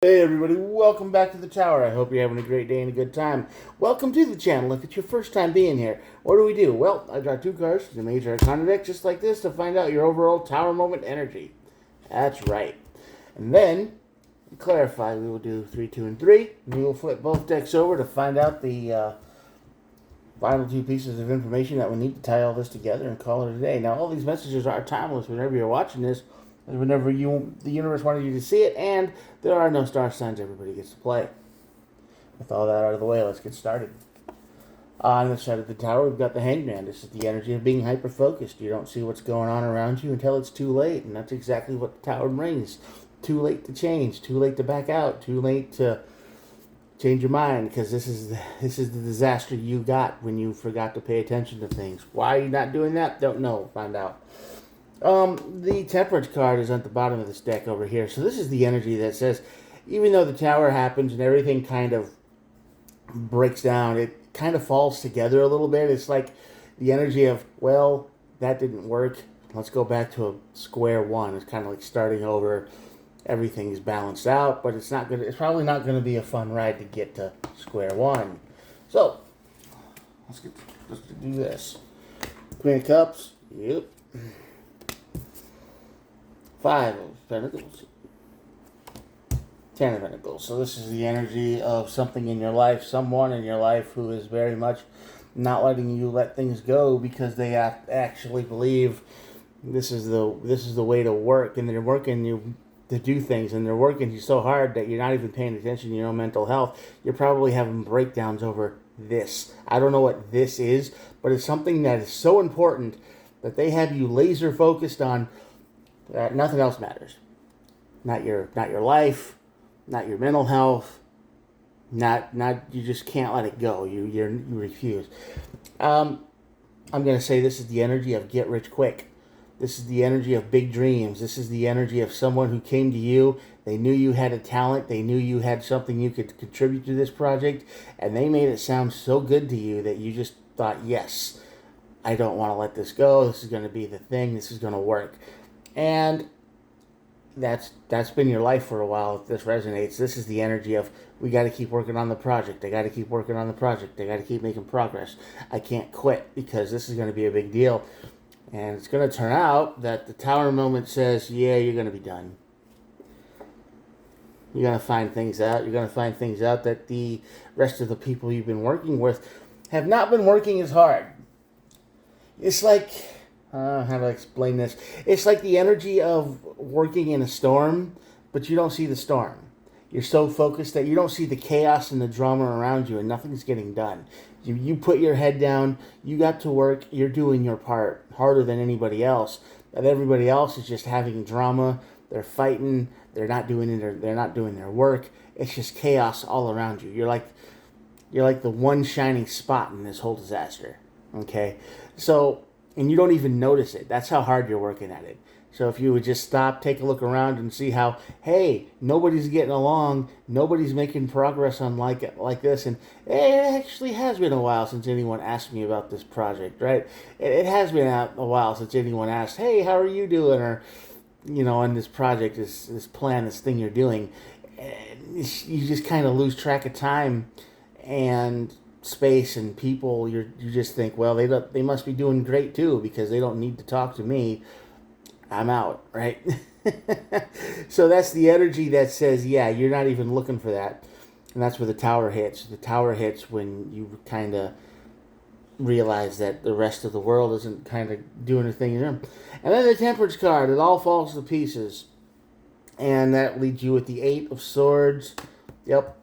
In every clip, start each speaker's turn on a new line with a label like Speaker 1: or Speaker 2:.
Speaker 1: Hey everybody, welcome back to the tower. I hope you're having a great day and a good time. Welcome to the channel. If it's your first time being here, what do? Well, I draw two cards to the Major Arcana deck just like this to find out your overall tower moment energy. That's right. And then, to clarify, we will do 3, 2, and 3. We will flip both decks over to find out the final two pieces of information that we need to tie all this together and call it a day. Now, all these messages are timeless whenever you're watching this, whenever the universe wanted you to see it, and there are no star signs everybody gets to play. With all that out of the way, let's get started. On this side of the tower, we've got the Hangman. This is the energy of being hyper-focused. You don't see what's going on around you until it's too late, and that's exactly what the tower brings. Too late to change, too late to back out, too late to change your mind, because this is the disaster you got when you forgot to pay attention to things. Why are you not doing that? Don't know. Find out. The Temperance card is at the bottom of this deck over here. So this is the energy that says, even though the tower happens and everything kind of breaks down, it kind of falls together a little bit. It's like the energy of, well, that didn't work. Let's go back to a square one. It's kind of like starting over. Everything is balanced out, but it's probably not gonna be a fun ride to get to square one. So let's do this. Queen of Cups. Yep. 5 of Pentacles. 10 of Pentacles. So this is the energy of something in your life, someone in your life who is very much not letting you let things go because they actually believe this is the way to work, and they're working you to do things, and they're working you so hard that you're not even paying attention to your own mental health. You're probably having breakdowns over this. I don't know what this is, but it's something that is so important that they have you laser focused on that nothing else matters. Not your life, not your mental health, not you just can't let it go. You refuse. I'm gonna say this is the energy of get rich quick. This is the energy of big dreams. This is the energy of someone who came to you. They knew you had a talent. They knew you had something you could contribute to this project, and they made it sound so good to you that you just thought, yes, I don't want to let this go. This is going to be the thing. This is going to work. And that's been your life for a while. If this resonates, this is the energy of, we got to keep working on the project. I got to keep working on the project. I got to keep making progress. I can't quit because this is going to be a big deal. And it's going to turn out that the tower moment says, yeah, you're going to be done. You're going to find things out. You're going to find things out that the rest of the people you've been working with have not been working as hard. It's like, how do I explain this? It's like the energy of working in a storm, but you don't see the storm. You're so focused that you don't see the chaos and the drama around you, and nothing's getting done. You put your head down, you got to work, you're doing your part harder than anybody else. And everybody else is just having drama, they're fighting, they're not doing their work. It's just chaos all around you. You're like the one shining spot in this whole disaster. Okay? So, and you don't even notice it. That's how hard you're working at it. So if you would just stop, take a look around, and see how, hey, nobody's getting along, nobody's making progress on like this, and it actually has been a while since anyone asked me about this project, right? It has been a while since anyone asked, hey, how are you doing, or, on this project, this plan, this thing you're doing. You just kind of lose track of time and space and people. You just think, well, they must be doing great too because they don't need to talk to me. I'm out, right? So that's the energy that says, yeah, you're not even looking for that. And that's where the tower hits. The tower hits when you kind of realize that the rest of the world isn't kind of doing a thing. And then the Temperance card, it all falls to pieces. And that leads you with the 8 of Swords. Yep.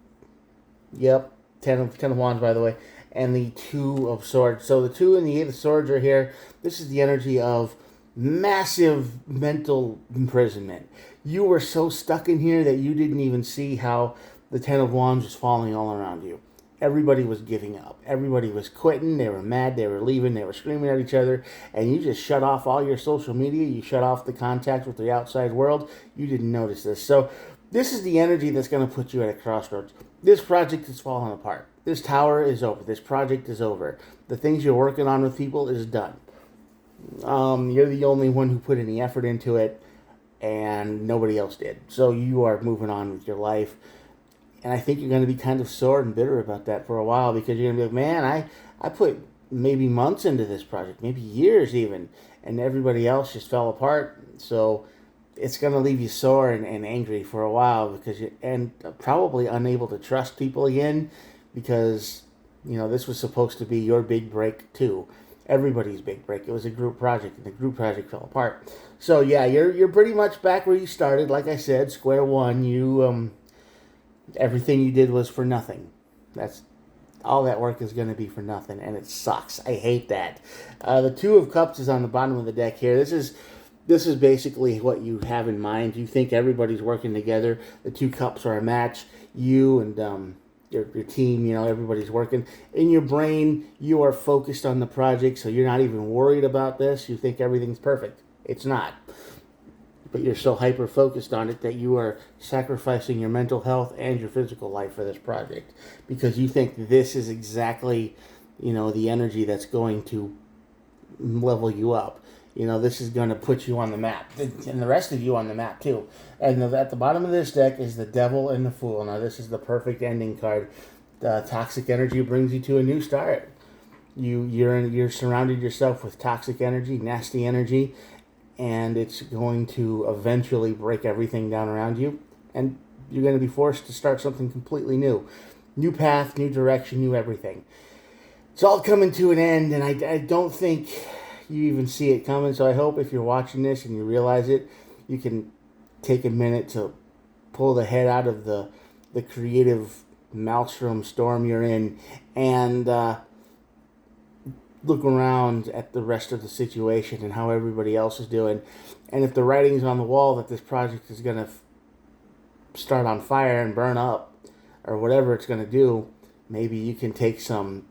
Speaker 1: 10 of Wands, by the way. And the 2 of Swords. So the 2 and the 8 of Swords are here. This is the energy of massive mental imprisonment. You were so stuck in here that you didn't even see how the 10 of Wands was falling all around you. Everybody was giving up. Everybody was quitting. They were mad. They were leaving. They were screaming at each other. And you just shut off all your social media. You shut off the contact with the outside world. You didn't notice this. So this is the energy that's going to put you at a crossroads. This project is falling apart. This tower is over. This project is over. The things you're working on with people is done. You're the only one who put any effort into it. and nobody else did. So you are moving on with your life. And I think you're going to be kind of sore and bitter about that for a while, because you're going to be like, man, I put maybe months into this project, maybe years even, and everybody else just fell apart. So it's going to leave you sore and angry for a while, because and probably unable to trust people again, because this was supposed to be your big break too. Everybody's big break. It was a group project, and the group project fell apart. So yeah, you're pretty much back where you started. Like I said, square one. You everything you did was for nothing. That's all that work is going to be for nothing, and it sucks. I hate that. The Two of Cups is on the bottom of the deck here. This is basically what you have in mind. You think everybody's working together. The two cups are a match. You and your team, everybody's working. In your brain, you are focused on the project, so you're not even worried about this. You think everything's perfect. It's not. But you're so hyper-focused on it that you are sacrificing your mental health and your physical life for this project, because you think this is exactly, the energy that's going to level you up. This is going to put you on the map, and the rest of you on the map too. And at the bottom of this deck is the Devil and the Fool. Now this is the perfect ending card. The toxic energy brings you to a new start. You're surrounded yourself with toxic energy, nasty energy, and it's going to eventually break everything down around you, and you're going to be forced to start something completely new. New path, new direction, new everything. It's all coming to an end, and I don't think you even see it coming. So I hope if you're watching this and you realize it, you can take a minute to pull the head out of the creative maelstrom storm you're in, and look around at the rest of the situation and how everybody else is doing. And if the writing's on the wall that this project is going to start on fire and burn up, or whatever it's going to do, maybe you can take some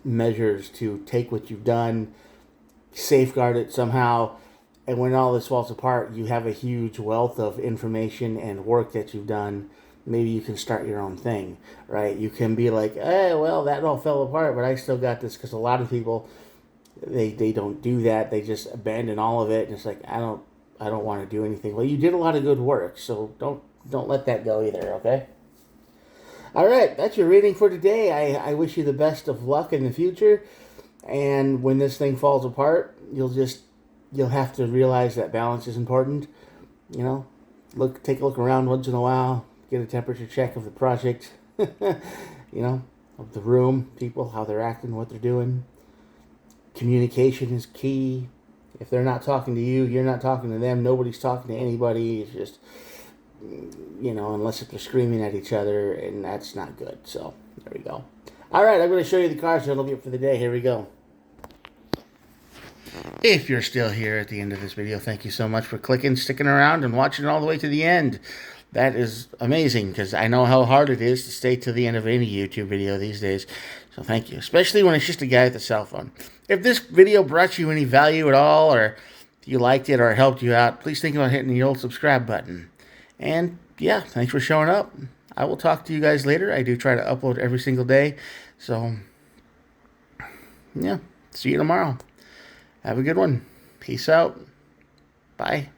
Speaker 1: measures to take what you've done, safeguard it somehow, and when all this falls apart, you have a huge wealth of information and work that you've done. Maybe you can start your own thing, right? You can be like, well, that all fell apart, but I still got this. Because a lot of people, they don't do that. They just abandon all of it, and it's like, I don't want to do anything. Well, you did a lot of good work, so don't let that go either, okay? All right, that's your reading for today. I wish you the best of luck in the future, and when this thing falls apart, you'll have to realize that balance is important. Take a look around once in a while. Get a temperature check of the project, of the room, people, how they're acting, what they're doing. Communication is key. If they're not talking to you, you're not talking to them. Nobody's talking to anybody. It's just, unless if they're screaming at each other, and that's not good. So, there we go. All right, I'm going to show you the cards that'll be it for the day. Here we go. If you're still here at the end of this video, thank you so much for sticking around, and watching it all the way to the end. That is amazing, because I know how hard it is to stay to the end of any YouTube video these days. So thank you, especially when it's just a guy with a cell phone. If this video brought you any value at all, or you liked it or it helped you out, please think about hitting the old subscribe button. And yeah, thanks for showing up. I will talk to you guys later. I do try to upload every single day. So yeah, see you tomorrow. Have a good one. Peace out. Bye.